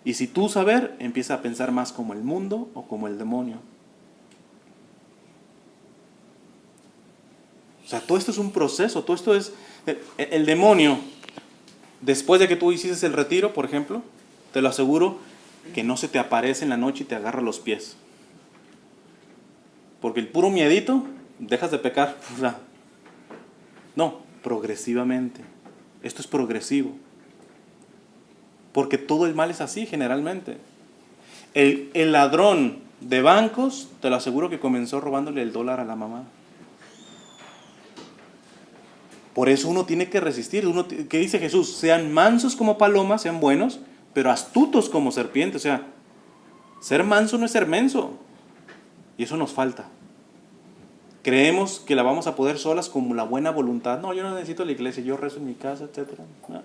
Y si tú saber, empieza a pensar más como el mundo o como el demonio. O sea, todo esto es un proceso, todo esto es... El demonio, después de que tú hiciste el retiro, por ejemplo, te lo aseguro que no se te aparece en la noche y te agarra los pies. Porque el puro miedito, dejas de pecar. O sea, no, progresivamente. Esto es progresivo. Porque todo el mal es así generalmente. El ladrón de bancos, te lo aseguro que comenzó robándole el dólar a la mamá. Por eso uno tiene que resistir. ¿Qué dice Jesús? Sean mansos como palomas, sean buenos, pero astutos como serpientes. O sea, ser manso no es ser menso. Y eso nos falta. Creemos que la vamos a poder solas como la buena voluntad. No, yo no necesito la iglesia, yo rezo en mi casa, etc. No.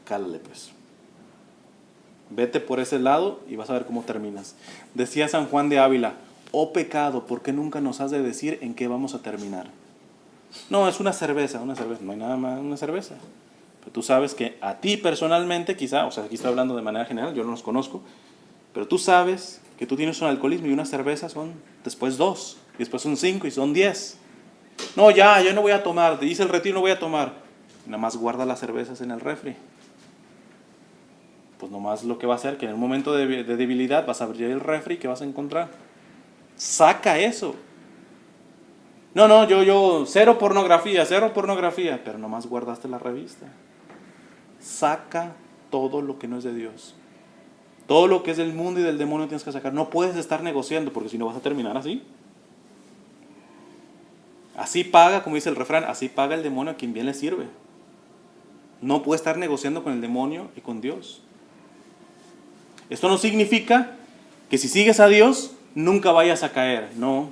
Cálale pues. Vete por ese lado y vas a ver cómo terminas. Decía San Juan de Ávila, oh pecado, ¿por qué nunca nos has de decir en qué vamos a terminar? No, es una cerveza, no hay nada más, una cerveza. Pero tú sabes que a ti personalmente, quizá, o sea, aquí estoy hablando de manera general, yo no los conozco, pero tú sabes que tú tienes un alcoholismo y una cerveza son después 2, y después son 5 y son 10. No, ya no voy a tomar, te hice el retiro, no voy a tomar. Nada más guarda las cervezas en el refri. Pues nomás lo que va a hacer que en el momento de debilidad vas a abrir el refri y ¿qué vas a encontrar? Saca eso. No, yo cero pornografía, pero nomás guardaste la revista. Saca todo lo que no es de Dios. Todo lo que es del mundo y del demonio tienes que sacar. No puedes estar negociando porque si no vas a terminar así. Así paga, como dice el refrán, así paga el demonio a quien bien le sirve. No puedes estar negociando con el demonio y con Dios. Esto no significa Que si sigues a Dios, nunca vayas a caer. No,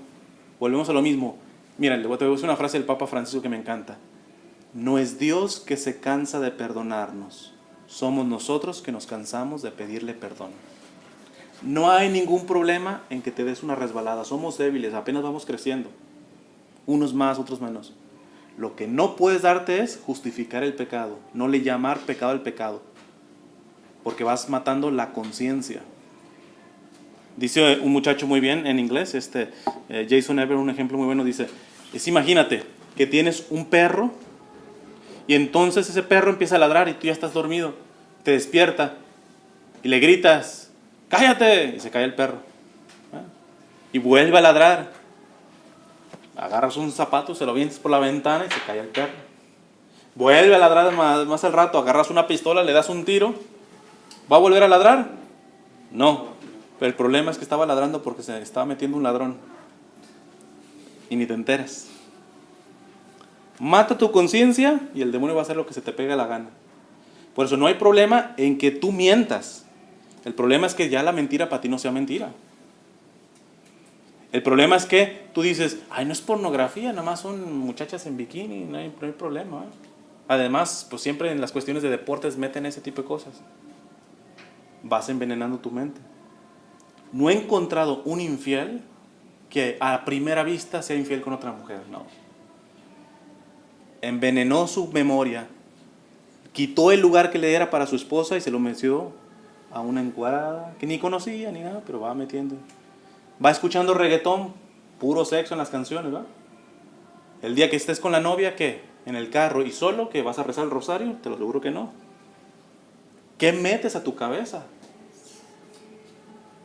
volvemos a lo mismo. Mira, te voy a decir una frase del Papa Francisco que me encanta. No es Dios que se cansa de perdonarnos, somos nosotros que nos cansamos de pedirle perdón. No hay ningún problema en que te des una resbalada, somos débiles, apenas vamos creciendo. Unos más, otros menos. Lo que no puedes darte es justificar el pecado, no le llamar pecado al pecado, porque vas matando la conciencia. Dice un muchacho muy bien en inglés, Jason Ever, un ejemplo muy bueno, dice, imagínate que tienes un perro y entonces ese perro empieza a ladrar y tú ya estás dormido, te despierta y le gritas, ¡cállate! Y se cae el perro. Y vuelve a ladrar. Agarras un zapato, se lo vienes por la ventana y se cae el perro. Vuelve a ladrar más al rato, agarras una pistola, le das un tiro. ¿Va a volver a ladrar? No. Pero el problema es que estaba ladrando porque se estaba metiendo un ladrón. Y ni te enteras. Mata tu conciencia y el demonio va a hacer lo que se te pegue la gana. Por eso no hay problema en que tú mientas. El problema es que ya la mentira para ti no sea mentira. El problema es que tú dices, ay, no es pornografía, nada más son muchachas en bikini, no hay problema. Además, pues siempre en las cuestiones de deportes meten ese tipo de cosas. Vas envenenando tu mente. No he encontrado un infiel que a primera vista sea infiel con otra mujer, no. Envenenó su memoria, quitó el lugar que le era para su esposa y se lo metió a una encuadrada que ni conocía ni nada, pero va metiendo. Va escuchando reggaetón, puro sexo en las canciones, ¿verdad? El día que estés con la novia, ¿qué? En el carro y solo, ¿que vas a rezar el rosario? Te lo aseguro que no. ¿Qué metes a tu cabeza?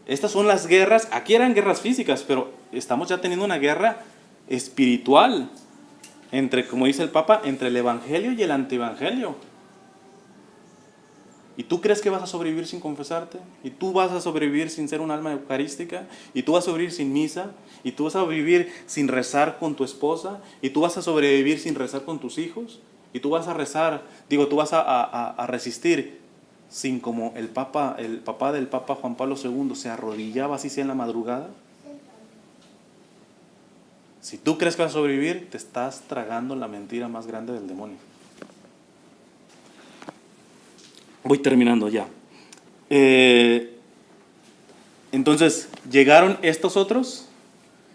Estas son las guerras, aquí eran guerras físicas, pero estamos ya teniendo una guerra espiritual entre, como dice el Papa, entre el evangelio y el antievangelio. ¿Y tú crees que vas a sobrevivir sin confesarte? ¿Y tú vas a sobrevivir sin ser un alma eucarística? ¿Y tú vas a sobrevivir sin misa? ¿Y tú vas a sobrevivir sin rezar con tu esposa? ¿Y tú vas a sobrevivir sin rezar con tus hijos? ¿Y tú vas a rezar, tú vas a resistir sin como el papá del Papa Juan Pablo II se arrodillaba así sea en la madrugada? Si tú crees que vas a sobrevivir, te estás tragando la mentira más grande del demonio. Voy terminando ya. Entonces, llegaron estos otros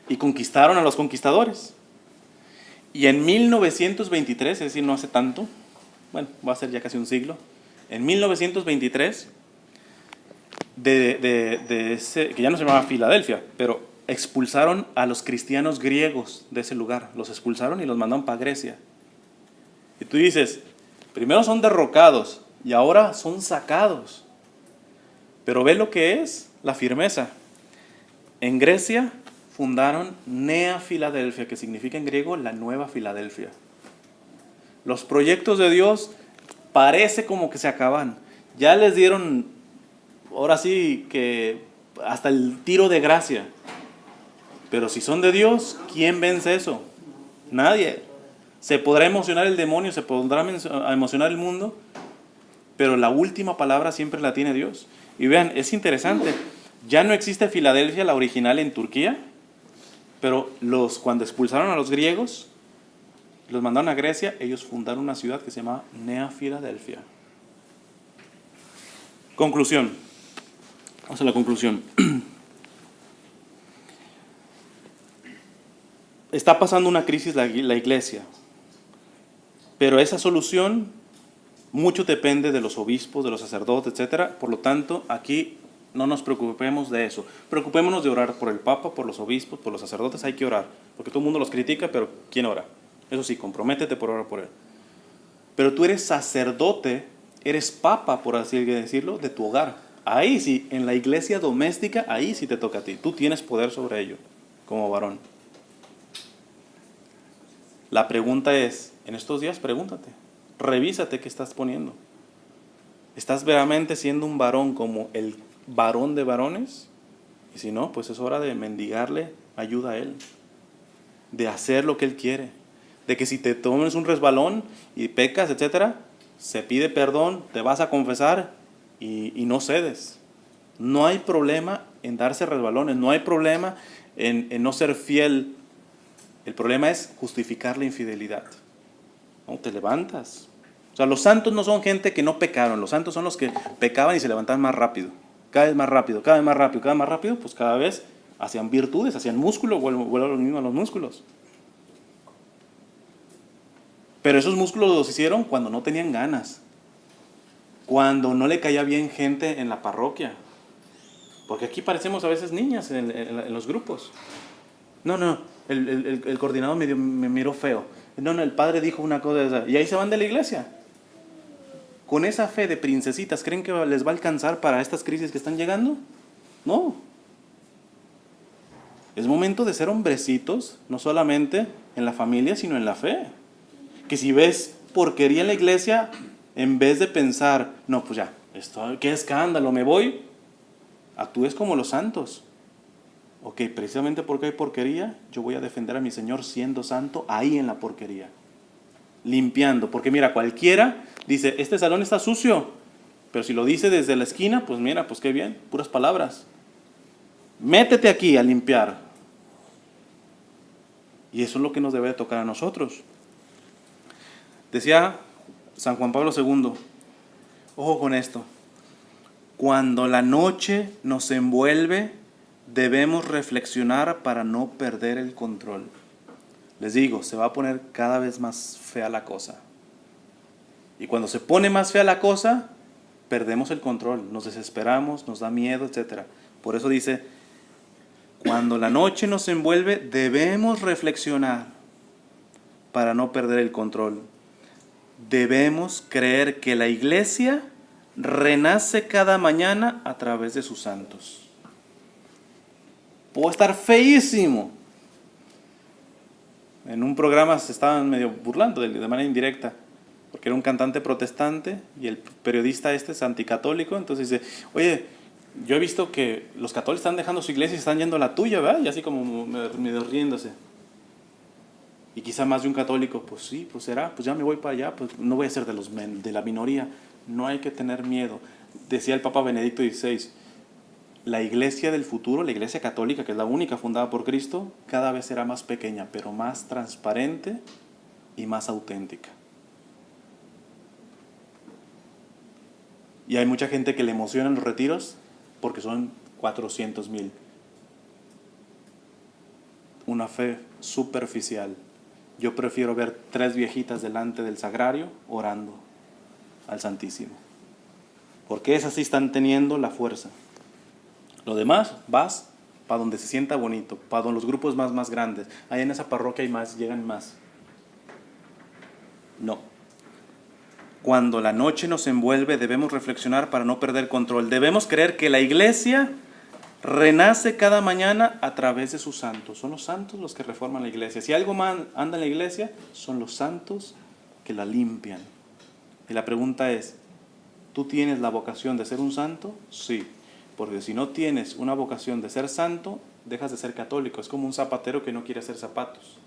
y conquistaron a los conquistadores. Y en 1923, es decir, no hace tanto, bueno, va a ser ya casi un siglo, en 1923, que ya no se llamaba Filadelfia, pero expulsaron a los cristianos griegos de ese lugar. Los expulsaron y los mandaron para Grecia. Y tú dices, primero son derrocados y ahora son sacados. Pero ve lo que es la firmeza. En Grecia fundaron Nea Filadelfia, que significa en griego la nueva Filadelfia. Los proyectos de Dios parece como que se acaban. Ya les dieron, ahora sí que hasta el tiro de gracia. Pero si son de Dios, ¿quién vence eso? Nadie. Se podrá emocionar el demonio, se podrá emocionar el mundo, pero la última palabra siempre la tiene Dios. Y vean, es interesante, ya no existe Filadelfia, la original, en Turquía, pero cuando expulsaron a los griegos, los mandaron a Grecia, ellos fundaron una ciudad que se llama Nea Filadelfia. Conclusión. Vamos a la conclusión. Está pasando una crisis la iglesia, pero esa solución mucho depende de los obispos, de los sacerdotes, etc. Por lo tanto, aquí no nos preocupemos de eso. Preocupémonos de orar por el Papa, por los obispos, por los sacerdotes. Hay que orar, porque todo el mundo los critica, pero ¿quién ora? Eso sí, comprométete por orar por él. Pero tú eres sacerdote, eres papa, por así decirlo, de tu hogar. Ahí sí, en la iglesia doméstica, ahí sí te toca a ti. Tú tienes poder sobre ello, como varón. La pregunta es, en estos días pregúntate, revísate qué estás poniendo. ¿Estás verdaderamente siendo un varón como el varón de varones? Y si no, pues es hora de mendigarle ayuda a él, de hacer lo que él quiere, de que si te tomes un resbalón y pecas, etcétera, se pide perdón, te vas a confesar y no cedes. No hay problema en darse resbalones, no hay problema en no ser fiel. El problema es justificar la infidelidad. No, te levantas. O sea, los santos no son gente que no pecaron, los santos son los que pecaban y se levantaban más rápido. Cada vez más rápido, cada vez más rápido, cada vez más rápido, pues cada vez hacían virtudes, hacían músculo, vuelvo a lo mismo a los músculos. Pero esos músculos los hicieron cuando no tenían ganas, cuando no le caía bien gente en la parroquia. Porque aquí parecemos a veces niñas en los grupos. No, el coordinador me miró feo. No, el padre dijo una cosa y ahí se van de la iglesia. Con esa fe de princesitas, ¿creen que les va a alcanzar para estas crisis que están llegando? No. Es momento de ser hombrecitos, no solamente en la familia, sino en la fe. Que si ves porquería en la iglesia, en vez de pensar, no, pues ya, qué escándalo, me voy, actúes como los santos. Ok, precisamente porque hay porquería, yo voy a defender a mi Señor siendo santo ahí en la porquería. Limpiando, porque mira, cualquiera dice, este salón está sucio, pero si lo dice desde la esquina, pues mira, pues qué bien, puras palabras. Métete aquí a limpiar. Y eso es lo que nos debe de tocar a nosotros. Decía San Juan Pablo II, ojo con esto, cuando la noche nos envuelve, debemos reflexionar para no perder el control. Les digo, se va a poner cada vez más fea la cosa. Y cuando se pone más fea la cosa, perdemos el control, nos desesperamos, nos da miedo, etc. Por eso dice, cuando la noche nos envuelve, debemos reflexionar para no perder el control. Debemos creer que la iglesia renace cada mañana a través de sus santos. Puedo estar feísimo. En un programa se estaban medio burlando de manera indirecta, porque era un cantante protestante y el periodista es anticatólico, entonces dice, oye, yo he visto que los católicos están dejando su iglesia y están yendo a la tuya, ¿verdad? Y así como medio riéndose. Y quizá más de un católico, pues sí, pues será, pues ya me voy para allá, pues no voy a ser de la minoría. No hay que tener miedo. Decía el Papa Benedicto XVI, la iglesia del futuro, la iglesia católica, que es la única fundada por Cristo, cada vez será más pequeña, pero más transparente y más auténtica. Y hay mucha gente que le emocionan los retiros porque son 400,000. Una fe superficial. Yo prefiero ver 3 viejitas delante del sagrario orando al Santísimo. Porque esas sí están teniendo la fuerza. Lo demás, vas para donde se sienta bonito, para donde los grupos más grandes. Ahí en esa parroquia hay más, llegan más. No. Cuando la noche nos envuelve, debemos reflexionar para no perder control. Debemos creer que la iglesia renace cada mañana a través de sus santos. Son los santos los que reforman la iglesia. Si algo mal anda en la iglesia, son los santos que la limpian. Y la pregunta es, ¿tú tienes la vocación de ser un santo? Sí. Porque si no tienes una vocación de ser santo, dejas de ser católico. Es como un zapatero que no quiere hacer zapatos.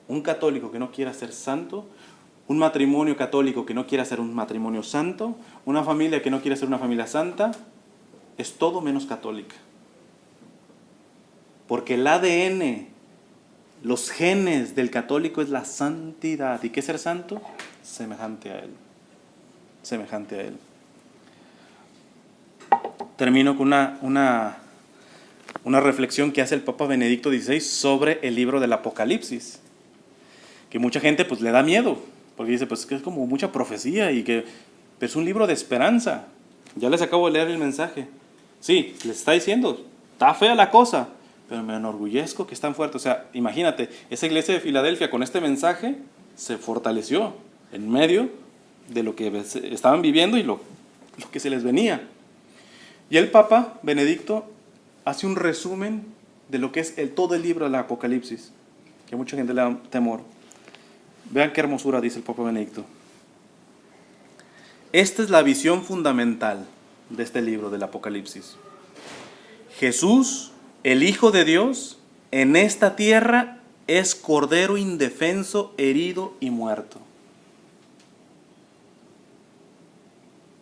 Un católico que no quiera ser santo, un matrimonio católico que no quiera ser un matrimonio santo, una familia que no quiere ser una familia santa, es todo menos católica. Porque el ADN, los genes del católico es la santidad. ¿Y qué es ser santo? Semejante a Él. Semejante a Él. Termino con una reflexión que hace el Papa Benedicto XVI sobre el libro del Apocalipsis. Que mucha gente pues le da miedo, porque dice pues que es como mucha profecía y que es un libro de esperanza. Ya les acabo de leer el mensaje. Sí, les está diciendo, está fea la cosa, pero me enorgullezco que es tan fuerte. O sea, imagínate, esa iglesia de Filadelfia con este mensaje se fortaleció en medio de lo que estaban viviendo y lo que se les venía. Y el Papa Benedicto hace un resumen de lo que es todo el libro del Apocalipsis, que mucha gente le da temor. Vean qué hermosura dice el Papa Benedicto. Esta es la visión fundamental de este libro del Apocalipsis. Jesús, el Hijo de Dios, en esta tierra es cordero indefenso, herido y muerto.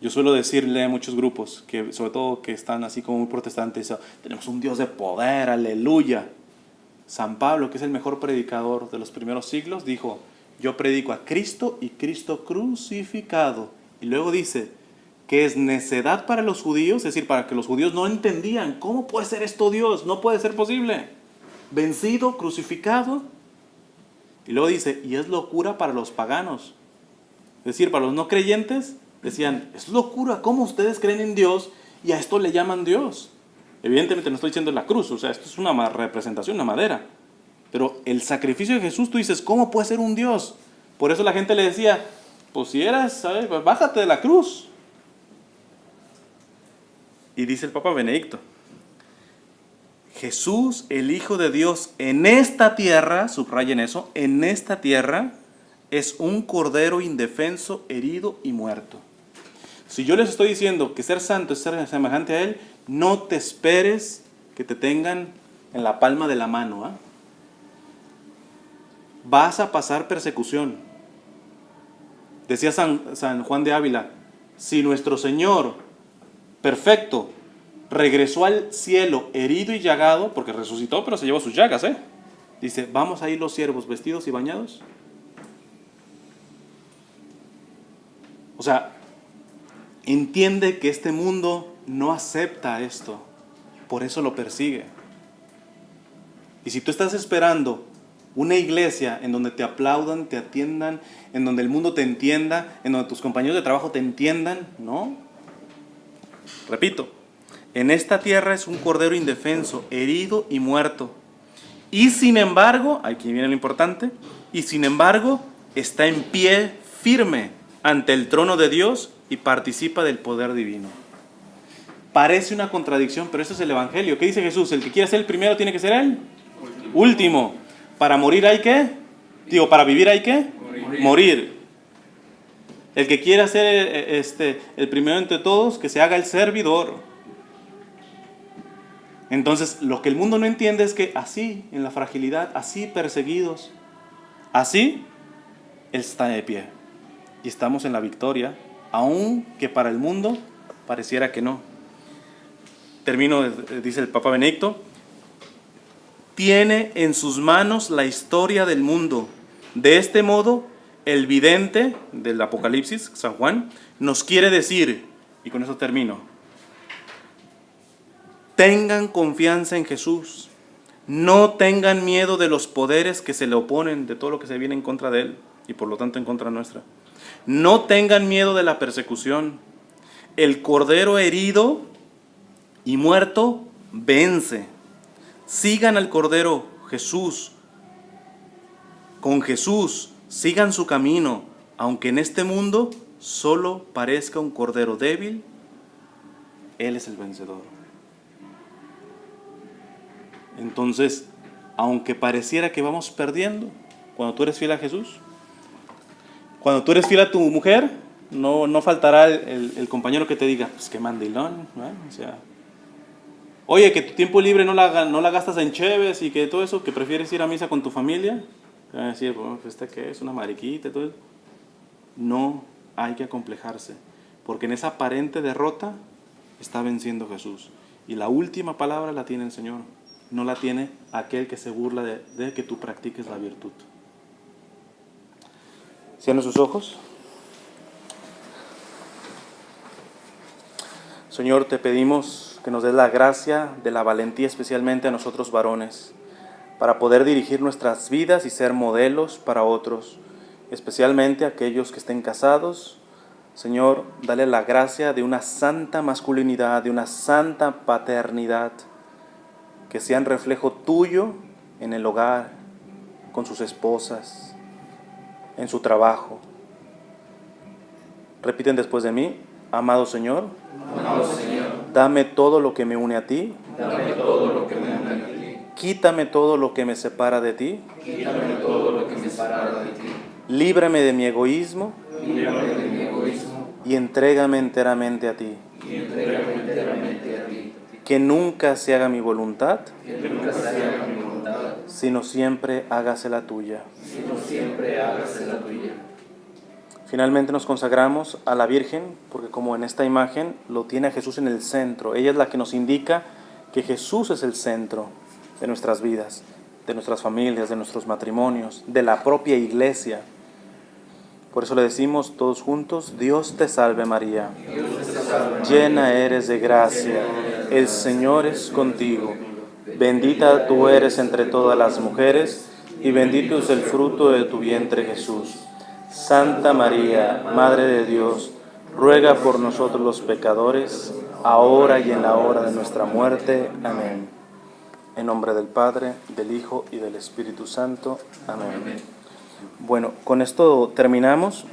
Yo suelo decirle a muchos grupos, que sobre todo que están así como muy protestantes, tenemos un Dios de poder, aleluya. San Pablo, que es el mejor predicador de los primeros siglos, dijo, yo predico a Cristo y Cristo crucificado. Y luego dice que es necedad para los judíos, es decir, para que los judíos no entendían, ¿cómo puede ser esto Dios? No puede ser posible. Vencido, crucificado. Y luego dice, y es locura para los paganos. Es decir, para los no creyentes, decían, es locura, ¿cómo ustedes creen en Dios y a esto le llaman Dios? Evidentemente no estoy diciendo la cruz, o sea, esto es una representación, una madera. Pero el sacrificio de Jesús, tú dices, ¿cómo puede ser un Dios? Por eso la gente le decía, pues si eras, ¿sabes? Pues bájate de la cruz. Y dice el Papa Benedicto, Jesús, el Hijo de Dios, en esta tierra, subrayen eso, en esta tierra, es un cordero indefenso, herido y muerto. Si yo les estoy diciendo que ser santo es ser semejante a Él, no te esperes que te tengan en la palma de la mano. ¿Eh? Vas a pasar persecución. Decía San Juan de Ávila, si nuestro Señor, perfecto, regresó al cielo herido y llagado, porque resucitó, pero se llevó sus llagas, dice, ¿vamos a ir los siervos vestidos y bañados? O sea, entiende que este mundo no acepta esto, por eso lo persigue. Y si tú estás esperando una iglesia en donde te aplaudan, te atiendan, en donde el mundo te entienda, en donde tus compañeros de trabajo te entiendan, no. Repito, en esta tierra es un cordero indefenso, herido y muerto. Y sin embargo, aquí viene lo importante, y sin embargo está en pie firme ante el trono de Dios y participa del poder divino. Parece una contradicción, pero eso es el Evangelio. ¿Qué dice Jesús? El que quiera ser el primero tiene que ser el último. Para morir hay que, para vivir hay que morir. El que quiera ser el primero entre todos, que se haga el servidor. Entonces, lo que el mundo no entiende es que así, en la fragilidad, así perseguidos, así, Él está de pie. Y estamos en la victoria, aunque para el mundo pareciera que no. Termino, dice el Papa Benedicto, tiene en sus manos la historia del mundo. De este modo, el vidente del Apocalipsis, San Juan, nos quiere decir, y con eso termino, tengan confianza en Jesús, no tengan miedo de los poderes que se le oponen, de todo lo que se viene en contra de Él, y por lo tanto en contra nuestra. No tengan miedo de la persecución. El cordero herido y muerto vence. Sigan al cordero Jesús. Con Jesús, sigan su camino, aunque en este mundo solo parezca un cordero débil, Él es el vencedor. Entonces, aunque pareciera que vamos perdiendo, cuando tú eres fiel a Jesús, cuando tú eres fiel a tu mujer, no faltará el compañero que te diga, pues qué mandilón, ¿no? O sea, oye, que tu tiempo libre no la gastas en cheves y que todo eso, que prefieres ir a misa con tu familia. Te van a decir, bueno, pues ¿qué es? Una mariquita y todo eso. No hay que acomplejarse, porque en esa aparente derrota está venciendo Jesús. Y la última palabra la tiene el Señor, no la tiene aquel que se burla de que tú practiques la virtud. Cierren sus ojos. Señor, te pedimos que nos des la gracia de la valentía, especialmente a nosotros varones, para poder dirigir nuestras vidas y ser modelos para otros, especialmente aquellos que estén casados. Señor, dale la gracia de una santa masculinidad, de una santa paternidad, que sean reflejo tuyo en el hogar, con sus esposas, en su trabajo. Repiten después de mí, amado Señor, dame todo lo que me une a ti, quítame todo lo que me separa de ti, líbrame de mi egoísmo, y entrégame enteramente a ti. Que nunca se haga mi voluntad, sino siempre hágase la tuya. Finalmente nos consagramos a la Virgen, porque como en esta imagen lo tiene a Jesús en el centro. Ella es la que nos indica que Jesús es el centro de nuestras vidas, de nuestras familias, de nuestros matrimonios, de la propia iglesia. Por eso le decimos todos juntos: Dios te salve María, llena eres de gracia, el Señor es contigo, bendita tú eres entre todas las mujeres, y bendito es el fruto de tu vientre Jesús. Santa María, Madre de Dios, ruega por nosotros los pecadores, ahora y en la hora de nuestra muerte. Amén. En nombre del Padre, del Hijo y del Espíritu Santo. Amén. Bueno, con esto terminamos.